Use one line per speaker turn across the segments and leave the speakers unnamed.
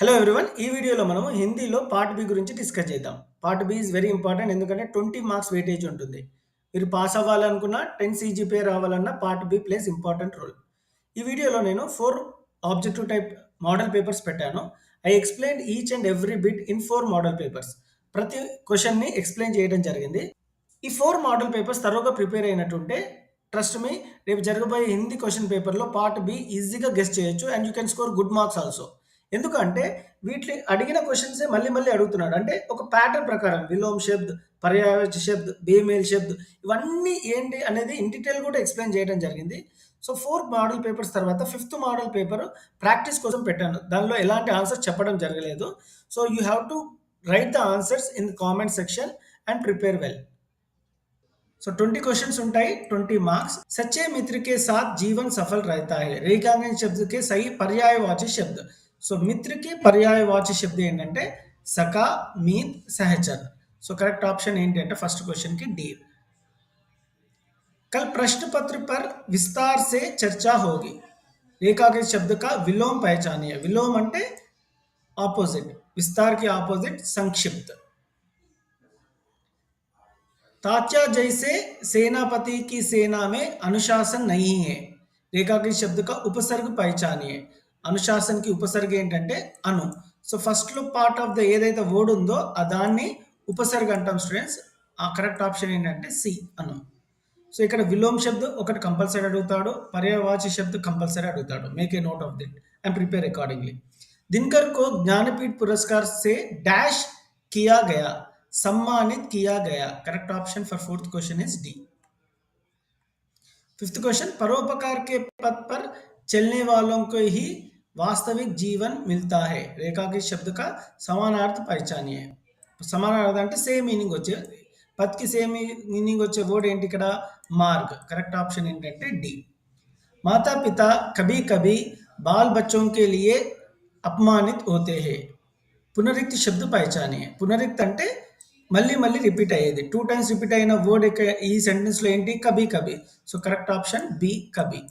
Hello everyone. ఈ వీడియోలో మనము హిందీలో పార్ట్ బి గురించి డిస్కస్ చేద్దాం. Part B is very important ఎందుకంటే 20 మార్క్స్ వెయిటేజ్ ఉంటుంది. మీరు పాస్ అవ్వాలనుకున్నా 10 సీజీపీఏ రావాలన్నా part B plays important role. ఈ వీడియోలో నేను 4 ఆబ్జెక్టివ్ టైప్ మోడల్ పేపర్స్ పెట్టాను. I explained each and every bit in 4 model papers. ప్రతి క్వెషన్‌ని ఎక్స్‌ప్లెయిన్ చేయడం జరిగింది. ఈ 4 మోడల్ పేపర్స్ థరోగా ప్రిపేర్ అయినట్టుంటే ట్రస్ట్ మీ రేపు జరగబోయే హిందీ క్వెషన్ పేపర్‌లో పార్ట్ బి ఈజీగా గెస్ చేయొచ్చు and you can score good marks also. ఎందుకంటే వీటిని అడిగిన క్వెషన్సే మళ్ళీ మళ్ళీ అడుగుతున్నాడు. అంటే ఒక ప్యాటర్న్ ప్రకారం విలోమ్ శబ్ద్, పర్యాయవాచి శబ్ద్, బేమేల్ శబ్ద్ ఇవన్నీ ఏంటి అనేది ఇన్ డీటెయిల్ కూడా ఎక్స్‌ప్లెయిన్ చేయడం జరిగింది. సో 4 మోడల్ పేపర్స్ తర్వాత ఫిఫ్త్ మోడల్ పేపర్ ప్రాక్టీస్ కోసం పెట్టాను. దానిలో ఎలాంటి ఆన్సర్స్ చెప్పడం జరగలేదు. So you have to right the answers in the comment section and prepare well. So 20 questions ఉంటాయి, 20 మార్క్స్. सच्चे मित्र के साथ जीवन सफल रहता है. रेखांकन शब्द के सही पर्यायवाची शब्द. సో మిత్రకి పర్యాయవాచి శబ్దం ఏంటంటే సఖా, మీత్, సహచర్. సో కరెక్ట్ ఆప్షన్ ఏంటి అంటే ఫస్ట్ క్వశ్చన్ కి डी. कल प्रश्न पत्र पर विस्तार से चर्चा होगी. रेखांकित शब्द का विलोम पहचानिए. विलोम అంటే ఆపోజిట్, విస్తార్ కి ఆపోజిట్ సంక్షిప్త. तात्या जैसे सेनापति की सेना में अनुशासन नहीं है. रेखांकित शब्द का उपसर्ग पहचानिए. అనుశాసన్కి ఉపసర్గ ఏంటంటే అను. సో ఫస్ట్లో పార్ట్ ఆఫ్ ద ఏదైతే వర్డ్ ఉందో దాన్ని ఉపసర్గ అంటాం స్టూడెంట్స్. ఆ కరెక్ట్ ఆప్షన్ ఏంటంటే సి అను. సో ఇక్కడ విలోమ్ శబ్ద్ ఒకటి కంపల్సరీ అడుగుతాడు, పర్యాయవాచి శబ్ద్ కంపల్సరీ అడుగుతాడు. Make a note of it and prepare accordingly. Dinkar को ज्ञानपीठ पुरस्कार से डैश किया गया, सम्मानित किया गया. Correct option for fourth question is D. Fifth question, परोपकार के पथ पर चलने वालों को ही वास्तविक जीवन मिलता है. रेखांकित शब्द का समानार्थ पहचानिए. समानार्थ అంటే సేమ్ మీనింగ్ వచ్చే, పత్కి సేమ్ మీనింగ్ వచ్చే వర్డ్ ఏంటి ఇక్కడ? మార్గ్. కరెక్ట్ ఆప్షన్ ఏంటంటే డి. माता पिता कभी कभी बाल बच्चों के लिए अपमानित होते हैं. పునరుక్తి శబ్ద పహచానియే. పునరుక్తి అంటే మళ్ళీ మళ్ళీ రిపీట్ అయ్యేది. 2 టైమ్స్ రిపీట్ అయిన వర్డ్ ఈ సెంటెన్స్లో ఏంటి? కభీ కభీ. సో కరెక్ట్ ఆప్షన్ బి కభీ.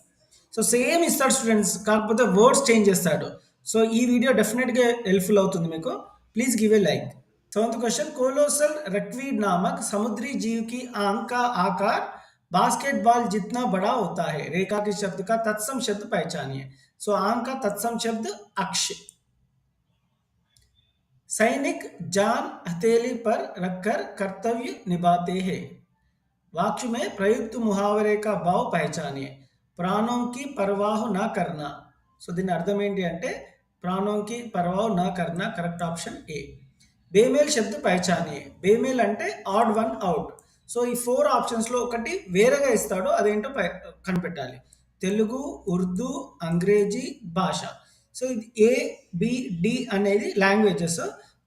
సో సేమ్ ఇస్తాడు స్టూడెంట్స్, కాకపోతే వర్డ్స్ చేంజ్ చేస్తాడు. సో ఈ వీడియో డెఫినెట్గా హెల్ప్ఫుల్ అవుతుంది మీకు. Please give a like. Seventh question, colossal squid नामक समुद्री जीव की आंख का आकार बास्केटबॉल जितना बड़ा होता है. रेखा के शब्द का तत्सम शब्द पहचानिए. सो आंख का तत्सम शब्द अक्ष. सैनिक जान हथेली पर रखकर कर्तव्य निभाते हैं. वाक्य में प्रयुक्त मुहावरे का भाव पहचानिए. ప్రాణం కి పర్వాహు నా కర్ణ. సో దీని అర్థం ఏంటి అంటే ప్రాణం కి పర్వాహు నా కర్ణ. Correct option A. బేమేల్ శబ్ద పహచానియే. బేమేల్ అంటే ఆడ్ వన్ అవుట్. సో ఈ 4 ఆప్షన్స్లో ఒకటి వేరేగా ఇస్తాడు, అదేంటో కనిపెట్టాలి. తెలుగు, ఉర్దూ, అంగ్రేజీ భాష. సో ఇది ఏ, బి, డి అనేది లాంగ్వేజెస్,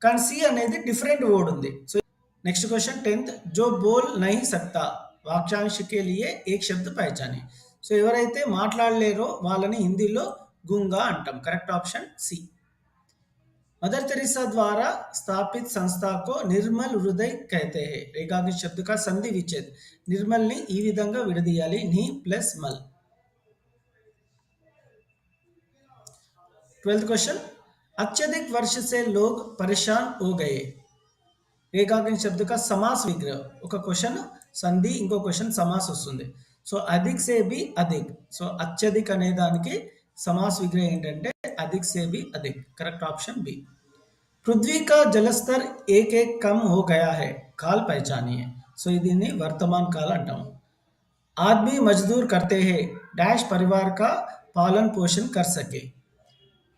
కానీ సి అనేది డిఫరెంట్ వర్డ్ ఉంది. సో నెక్స్ట్ క్వశ్చన్ 10th, जो बोल नहीं सकता वाक्यांश के लिए एक शब्द पहचानिए. సో ఎవరైతే మాట్లాడలేరో వాళ్ళని హిందీలో గుంగా అంటాం. Correct option C. Mother Teresa द्वारा स्थापित संस्था को निर्मल हृदय कहते हैं. रेखांकित शब्द का संधि विच्छेद. निर्मल ని ఈ విధంగా విడదీయాలి, ని ప్లస్ మల్. 12th क्वेश्चन, अत्यधिक वर्ष से लोग परेशान हो गए. रेखांकित शब्द का समास विग्रह. ఒక క్వశ్చన్ సంధి, ఇంకో క్వశ్చన్ సమాస్ వస్తుంది. సో అధిక్ సే బి అధిక్. సో అత్యధిక్ అనే దానికి సమాస్ విగ్రహం ఏంటంటే అధిక్ సే బి అధిక్. Correct option B. పృథ్వీ కా జలస్తర్ ఏక్ ఏక్ కమ్ హో గయా హై. కాల్ పహచానియే. సో దీన్ని వర్తమాన్ కాల్ అంటాం. ఆద్మీ మజ్దూర్ కర్తే హై డాష్ పరివార్ కా పాలన్ పోషణ్ కర్ సకే.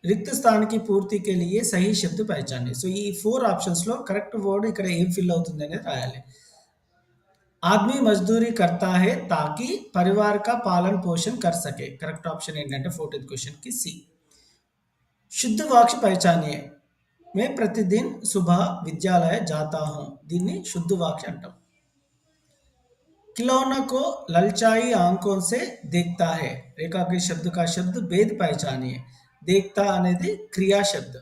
రిక్త స్థానికి పూర్తికి लिए सही शब्द पहचानिए. సో ఈ 4 ఆప్షన్స్లో కరెక్ట్ వర్డ్ ఇక్కడ ఏం ఫిల్ అవుతుంది అనేది రాయాలి. आदमी मजदूरी करता है ताकि परिवार का पालन पोषण कर सके. करेक्ट ऑप्शन ఏంటంటే 14th क्वेश्चन की सी. शुद्ध वाक्य पहचानिए. मैं प्रतिदिन सुबह विद्यालय जाता हूं. దీన్ని శుద్ధ వాక్య అంటాం. खिलौना को ललचाई आंखों से देखता है. रेखांकित शब्द का शब्द भेद पहचानिए. देखता అనేది క్రియా శబ్द.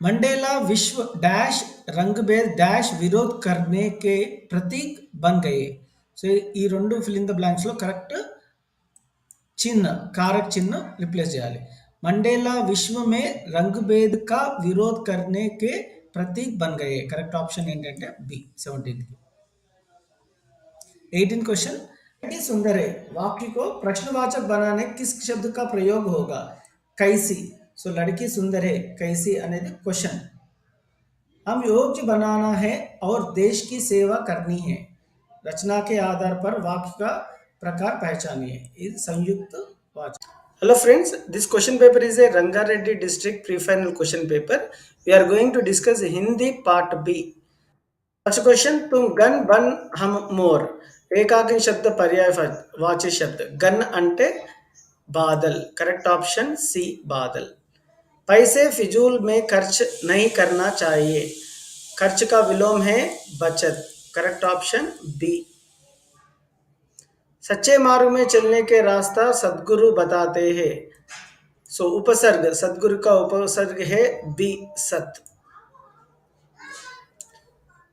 मंडेला विश्व डैश रंगभेद डैश विरोध करने के प्रतीक बन गए. సో ఈ రెండు ఫిల్ ఇన్ ద బ్లాంక్స్లో కరెక్ట్ చిన్న కారక్ చిన్న రిప్లేస్ చేయాలి. मंडेला विश्व में रंगभेद का विरोध करने के प्रतीक बन गए। करेक्ट ऑप्शन ఏంటంటే बी 17 की। 18 क्वेश्चन, लड़की सुंदर है वाक्य को प्रश्नवाचक बनाने किस शब्द का प्रयोग होगा? कैसी। सो लड़की सुंदर है कैसी అనేది क्वेश्चन। हम योग्य बनाना है और देश की सेवा करनी है। रचना के आधार पर वाक्य का प्रकार पहचानिए। ये संयुक्त वाचक। Hello friends, this question paper is a Rangareddy district pre final question paper. We are going to discuss Hindi part B. First question, तुम गन बन हम मोर। एकाकी शब्द पर्याय वाची शब्द। गन अंटे बादल। करेक्ट ऑप्शन सी बादल। पैसे फिजूल में खर्च नहीं करना चाहिए। खर्च का विलोम है बचत। Correct option B. सच्चे मार्ग में चलने के रास्ता सद्गुरु बताते हैं। सो उपसर्ग, सद्गुरु का उपसर्ग है बी सत।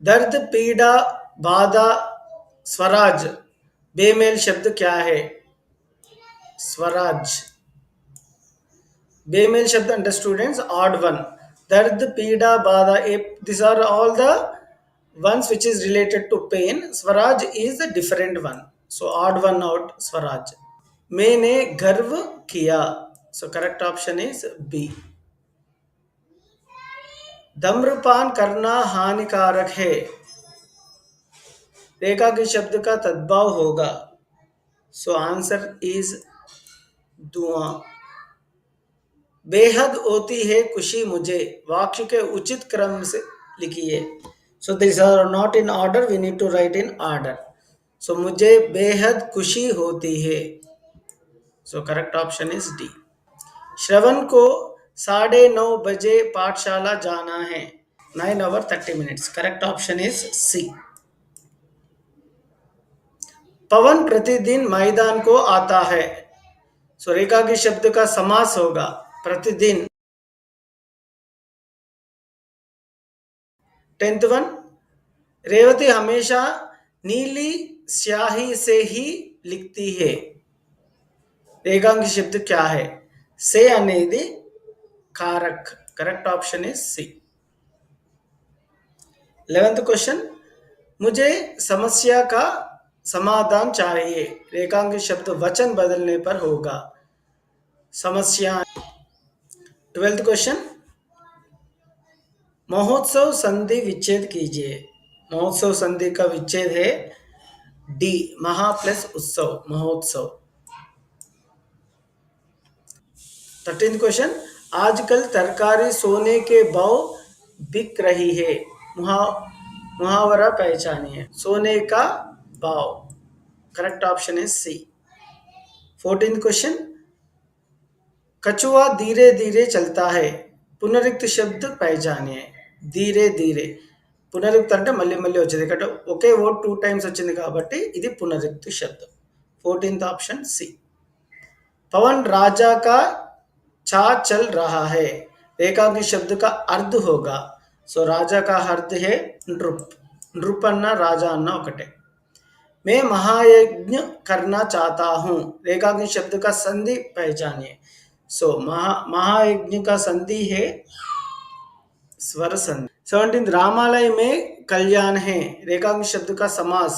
दर्द पीड़ा बाधा स्वराज बेमेल शब्द क्या है? स्वराज। बेमेल शब्द अंडर स्टूडेंट्स ऑड वन। दर्द पीड़ा बाधा, these are all the ones which is related to pain. Swaraj is a different one, so odd one out Swaraj. मैंने गर्व किया, so correct option is B. धूम्रपान करना हानिकारक है। रेखा के शब्द का तद्भाव होगा, सो आंसर इज धुआं। बेहद होती है खुशी मुझे। वाक्य के उचित क्रम से लिखिए। So this are not in order, we need to write in order. So मुझे बेहद खुशी होती है, so correct option is D. Shravan को 9:30 बजे पाठशाला जाना है। 9 hours 30 minutes। Correct option is C. Pawan प्रतिदिन मैदान को आता है। सो रेखा के शब्द का समास होगा प्रतिदिन। 10th वन, रेवती हमेशा नीली स्याही से ही लिखती है। रेखांक शब्द क्या है? से అనేది कारक। Correct option is C. 11th question, मुझे समस्या का समाधान चाहिए। रेखांक शब्द वचन बदलने पर होगा समस्या। 12th क्वेश्चन, महोत्सव संधि विच्छेद कीजिए। महोत्सव संधि का विच्छेद है डी महा प्लस उत्सव, महोत्सव। 13th क्वेश्चन, आजकल तरकारी सोने के भाव बिक रही है। मुहावरा पहचानिए। सोने का भाव। करेक्ट ऑप्शन है सी। 14th क्वेश्चन, कछुआ धीरे धीरे चलता है। पुनरुक्त शब्द पहचानिए। धीरे धीरे పునరుక్తి అంటే మళ్ళీ మళ్ళీ వచ్చేది. ఇక్కడ ఒకే వర్డ్ 2 times వచ్చింది కాబట్టి ఇది పునరుక్తి శబ్దం. 14th option C. पवन राजा का चा चल रहा है। रेखांक शब्द का अर्थ होगा, सो राजा का अर्थ है नृप। नृप अन्ना राजा अन्ना ఒకటే। मैं महायज्ञ करना चाहता हूँ। रेखांक शब्द का संधि पहचानिए। सो महायज्ञ का संधि है स्वर संधि। 17th, रामालय में कल्याण है। रेखांक शब्द का समास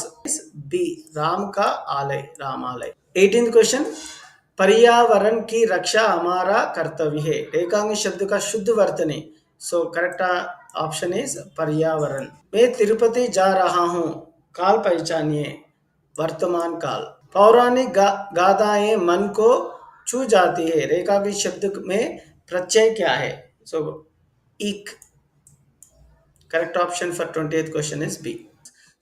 बी राम का आलय, रामालय। 18th क्वेश्चन, पर्यावरण की रक्षा हमारा कर्तव्य है। रेखांक शब्द का शुद्ध वर्तनी, सो करेक्ट ऑप्शन इज पर्यावरण। मैं तिरुपति जा रहा हूँ। काल पहचानिए, वर्तमान काल। पौराणिक गाथाएं मन को छू जाती है। रेखा के शब्द में प्रत्यय क्या है? सो इक। Correct option for 20th question is B.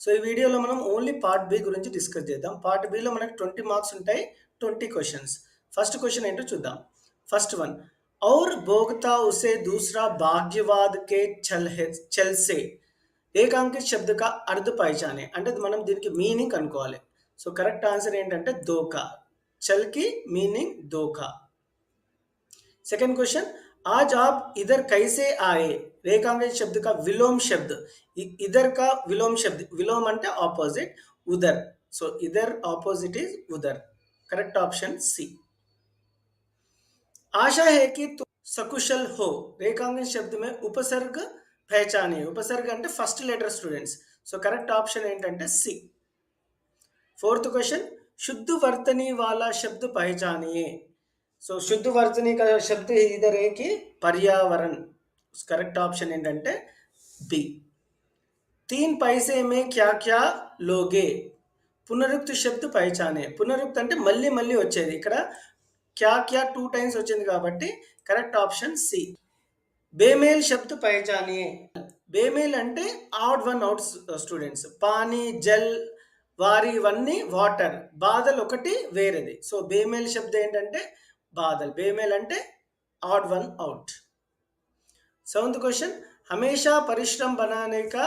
So ఈ వీడియోలో మనం ఓన్లీ పార్ట్ బి గురించి డిస్కస్ చేద్దాం. పార్ట్ బిలో మనకి 20 మార్క్స్ ఉంటాయి, 20 క్వశ్చన్స్. ఫస్ట్ క్వశ్చన్ ఏంటో చూద్దాం. ఫస్ట్ వన్, और भोगता उसे दूसरा भाग्यवाद के चल से ఏకాంకి శబ్ద కా అర్థ పహచానే అంటే మనం దీనికి మీనింగ్ కనుక్కోవాలి. సో కరెక్ట్ ఆన్సర్ ఏంటంటే దోకా. చల్కి మీనింగ్ దోకా. सेकंड क्वेश्चन, आज आप इधर कैसे आए। रेखांक शब्द का विलोम शब्द, इधर का विलोम शब्द, विलोम अंटे ऑपोजिट, उधर। सो इधर ऑपोजिट इज उधर। Correct option C. आशा है कि तुम सकुशल हो। रेखांकन शब्द में उपसर्ग पहचानिए। उपसर्ग అంటే first letter students. So correct option ఏంటంటే సి. फोर्थ क्वेश्चन, शुद्ध वर्तनी वाला शब्द पहचानिए। सो शुद्ध वर्तनी का शब्द इधर है कि पर्यावरण. करेक्ट ऑप्शन ఏంటంటే बी. 3 पैसे में क्या क्या लोगे. పునరుక్తి శబ్ద పహచానే. పునరుక్తి అంటే మళ్ళీ మళ్ళీ వచ్చేది. ఇక్కడ క్యా క్యా 2 టైమ్స్ వచ్చింది కాబట్టి కరెక్ట్ ఆప్షన్ సి. బేమేల్ శబ్ద పహచానియే. బేమేల్ అంటే add one out students. Pani, Jal, వారి ఇవన్నీ వాటర్. బాదల్ ఒకటి వేరేది. సో బేమేల్ శబ్ద ఏంటంటే బాదల్. బేమేల్ అంటే add one out. Seventh question, हमेशा परिश्रम बनाने का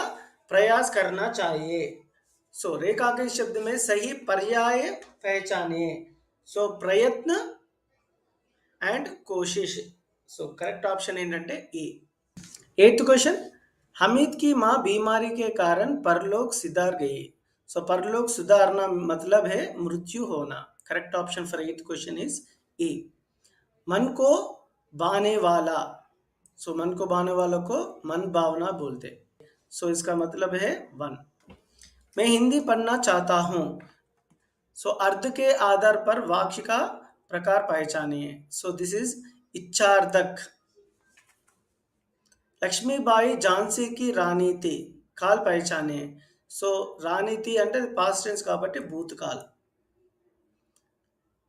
प्रयास करना चाहिए. सो रेखांकन शब्द में सही पर्याय पहचानिए. सो प्रयत्न एंड कोशिश. सो करेक्ट ऑप्शन ఏంటంటే ए. एट्थ क्वेश्चन, हमीद की माँ बीमारी के कारण परलोक सिधार गई. सो परलोक सुधारना मतलब है मृत्यु होना. Correct option for eighth question is a. मन को बाने वाला. सो मन को बाने वालों को मन भावना बोलते. सो इसका मतलब है वन. मैं हिंदी पढ़ना चाहता हूँ. सो अर्थ के आधार पर वाक्य का प्रकार पहचानिए. सो दिस इज इच्छार्थक. लक्ष्मीबाई झांसी की रानी थी. काल पहचानिए. सो रानी थी అంటే पास्ट टेंस కాబట్టి भूतकाल.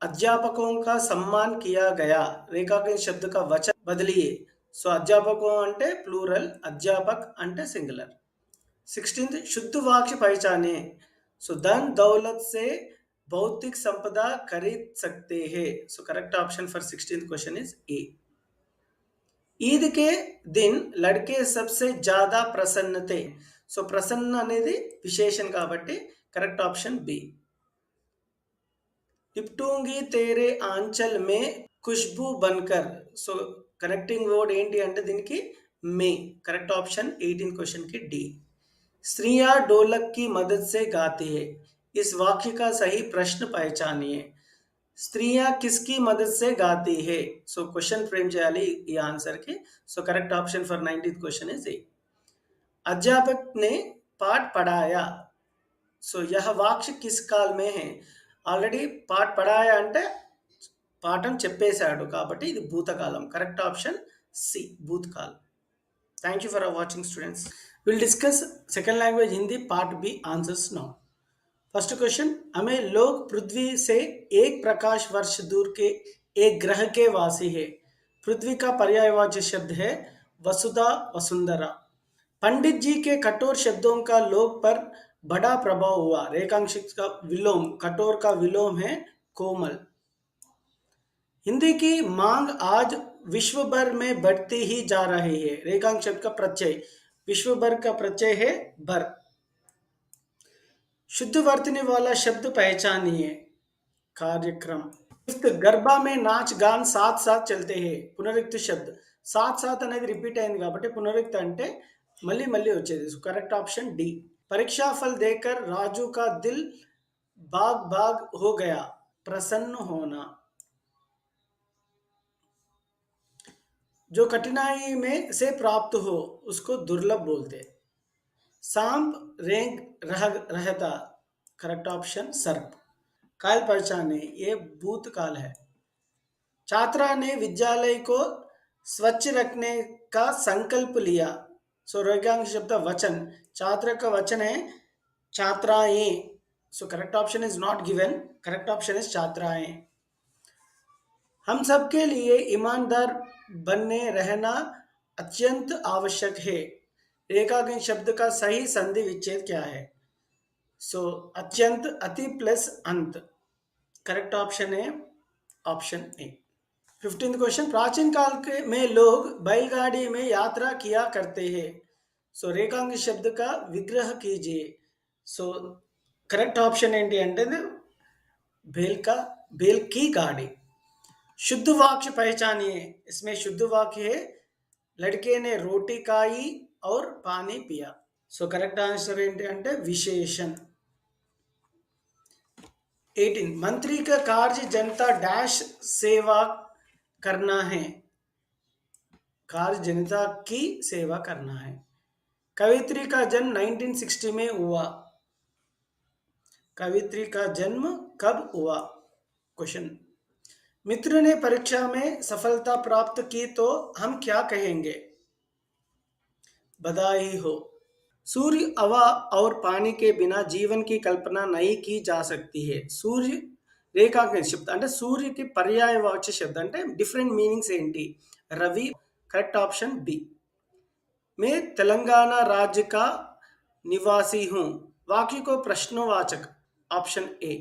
अध्यापकों का सम्मान किया गया. रेखांकन शब्द का वचन बदलिए. सो अध्यापकों అంటే प्लूरल, अध्यापक అంటే सिंगुलर. 16th, शुद्ध वाक्य पहचाने. सो धन दौलत से भौतिक संपदा खरीद सकते हैं. सो correct option for 16th question is a. Eid के दिन लड़के सबसे ज्यादा प्रसन्न थे. సో ప్రసన్న అనేది విశేషణ కాబట్టి కరెక్ట్ ఆప్షన్ బి. లిప్టూంగి తేరే ఆంచల్ మే ఖుష్బూ బన్కర్. సో కనెక్టింగ్ వర్డ్ ఏంటి అంటే దీనికి మే. కరెక్ట్ ఆప్షన్ 18 क्वेश्चन की डी. स्त्रियां ढोलक की मदद से गाती है. इस वाक्य का सही प्रश्न पहचानिए. स्त्रियां किसकी मदद से गाती है. सो क्वेश्चन फ्रेम చేయాలి ఈ ఆన్సర్ కి. So correct option for 19th question is a. अध्यापक ने पाठ पढ़ाया. సో यह वाक्य किस काल में है. ఆల్రెడీ పాఠ పడాయా అంటే పాఠం చెప్పేశాడు కాబట్టి ఇది భూతకాలం. కరెక్ట్ ఆప్షన్ సి, భూతకాల్. Thank you for watching students. Will discuss second language Hindi part B answers now. First question, हमें लोग पृथ्वी से एक प्रकाश वर्ष दूर के एक ग्रह के वासी है. पृथ्वी का पर्यायवाची शब्द है वसुधा, वसुंधरा. पंडित जी के कठोर शब्दों का लोग पर बड़ा प्रभाव हुआ. रेखांकित का विलोम, कठोर का विलोम है कोमल. हिंदी की मांग आज विश्व भर में बढ़ती ही जा रही है. रेखांक शब्द का प्रत्यय, विश्व भर का प्रत्यय है भर. शुद्ध वर्तनी वाला शब्द पहचानिए. कार्यक्रम. गरबा में नाच गान साथ साथ चलते हैं. పునరుక్తి शब्द. साथ साथ అనేది రిపీట్ అయింది కాబట్టి పునరుక్తి అంటే మళ్ళీ మళ్ళీ వచ్చేది. So correct option D. परीक्षा फल देकर राजू का दिल बाग बाग हो गया. प्रसन्न होना. जो कठिनाई में से प्राप्त हो उसको दुर्लभ बोलते. सांप रेंग रहता. करेक्ट ऑप्शन सर्प. काल पहचाने, ये भूतकाल है. छात्रा ने विद्यालय को स्वच्छ रखने का संकल्प लिया. सो रेखांक शब्द वचन. छात्र का वचन है छात्राएं. सो correct option is not given. Correct option is छात्राएं. हम सबके लिए ईमानदार बनने रहना अत्यंत आवश्यक है. रेखांकन शब्द का सही संधि विच्छेद क्या है. सो अत्यंत, अति प्लस अंत. करेक्ट ऑप्शन है ऑप्शन ए. 15th क्वेश्चन, प्राचीन काल के में लोग बैलगाड़ी में यात्रा किया करते हैं. सो रेखांक शब्द का विग्रह कीजिए. सो करेक्ट ऑप्शन ఏంటి అంటే बैल की गाड़ी. शुद्ध वाक्य पहचानिए. इसमें शुद्ध वाक्य है लड़के ने रोटी खाई और पानी पिया. सो करेक्ट आंसर ఏంటి అంటే विशेषण. 18, मंत्री का कार्य जनता डैश सेवा करना है, कार्य जनता की सेवा करना है। कवित्री का जन्म 1960 में हुआ। कवित्री का जन्म कब हुआ? क्वेश्चन। मित्र ने परीक्षा में सफलता प्राप्त की तो हम क्या कहेंगे? बधाई हो। सूर्य, हवा और पानी के बिना जीवन की कल्पना नहीं की जा सकती है। सूर्य రేఖాంకిత శబ్దం అంటే సూర్యకి పర్యాయవాచ్య శబ్దం అంటే డిఫరెంట్ మీనింగ్స్ ఏంటి? Ravi, correct option B. मैं तेलंगाना राज्य का निवासी हूँ, वाक्य को प्रश्नवाचक, ऑप्शन ए।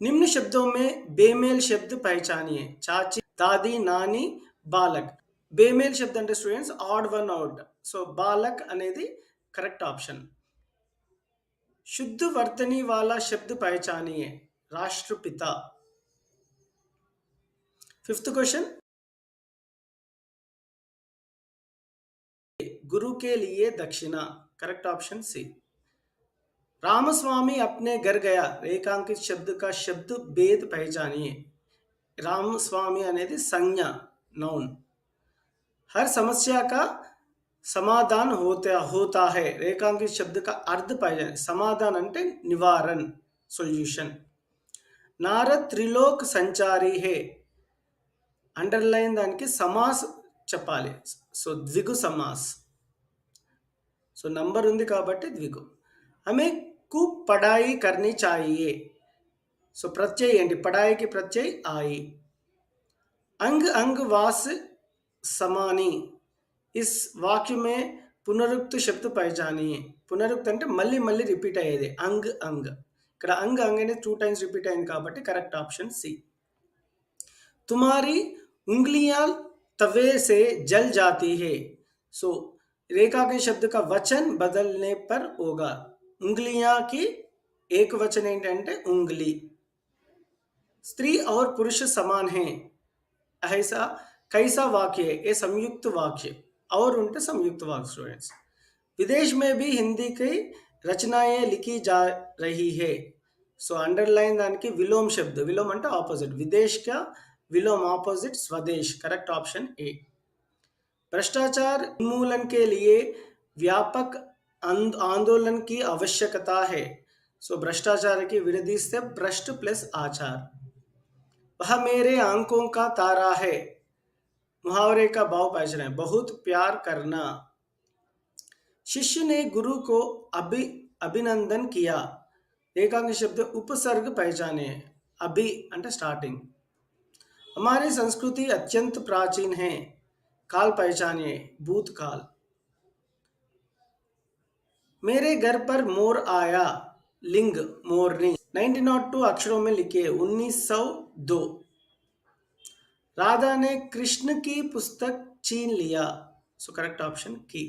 निम्न शब्दों में बेमेल शब्द पहचानिए। चाची, दादी, नानी, बालक। बेमेल शब्द అంటే students odd one out, so బాలక్ అనేది కరెక్ట్ ఆప్షన్। शुद्ध वर्तनी वाला शब्द पहचानिए। राष्ट्रपिता। Fifth question. गुरु के लिए दक्षिणा, करेक्ट ऑप्शन सी। रामस्वामी अपने घर गया, रेखांकित शब्द का शब्द भेद पहचानिए। रामस्वामी అనేది సంజ్ఞ, नौन। हर समस्या का समाधान होता है, रेखांकित शब्द का अर्थ पहचानिए। समाधान అంటే निवारण, सॉल्यूशन। नारद त्रिलोक संचारी है, अंडरलाइन దానికి సమాస్ చెప్పాలి, సో ద్విగు సమాస్, సో నంబర్ ఉంది కాబట్టి ద్విగు। हमें खूब पढ़ाई करनी चाहिए, सो प्रत्यय ఏంటి? पढ़ाई की प्रत्यय आई। अंग अंग वास समानी, इस वाक्य में पुनरुक्त शब्द पहचानिए। पुनरुक्त అంటే మళ్ళీ మళ్ళీ రిపీట్ అయ్యేది, అంగ్ అంగ్। ఇక్కడ అంగ్ అంగ్ అనేది 2 టైమ్స్ రిపీట్ అయింది కాబట్టి కరెక్ట్ ఆప్షన్ సి। तुम्हारी उंगलियां तवे से जल जाती है, सो रेखा के शब्द का वचन बदलने पर होगा। उंगलियां की एक वचन ఏంటంటే उंगली। स्त्री और पुरुष समान हैं, ऐसा कैसा वाक्य है? ये संयुक्त वाक्य, और उनके संयुक्त वाक्य स्टूडेंट्स। विदेश में भी हिंदी की रचनाएं लिखी जा रही है, सो अंडरलाइन దానికి విలోమ శబ్द, విలోమ అంటే ఆపోజిట్, విదేశ్ का विलोम ऑपोजिट स्वदेश, करेक्ट ऑप्शन ए। भ्रष्टाचार उन्मूलन के लिए व्यापक आंदोलन की आवश्यकता है, सो भ्रष्टाचार की विरोधिస్తే भ्रष्ट प्लस आचार। वह मेरे आंखों का तारा है, मुहावरे का भाव पहचाने, बहुत प्यार करना। शिष्य ने गुरु को अभिनंदन किया, एकांक शब्द उपसर्ग पहचाने, अभि అంటే स्टार्टिंग। हमारी संस्कृति अत्यंत प्राचीन है, काल पहचानिए, भूतकाल। मेरे घर पर मोर आया, लिंग मोरनी। 1902 अक्षरों में लिखे, 1902। राधा ने कृष्ण की पुस्तक छीन लिया, सो करेक्ट ऑप्शन की।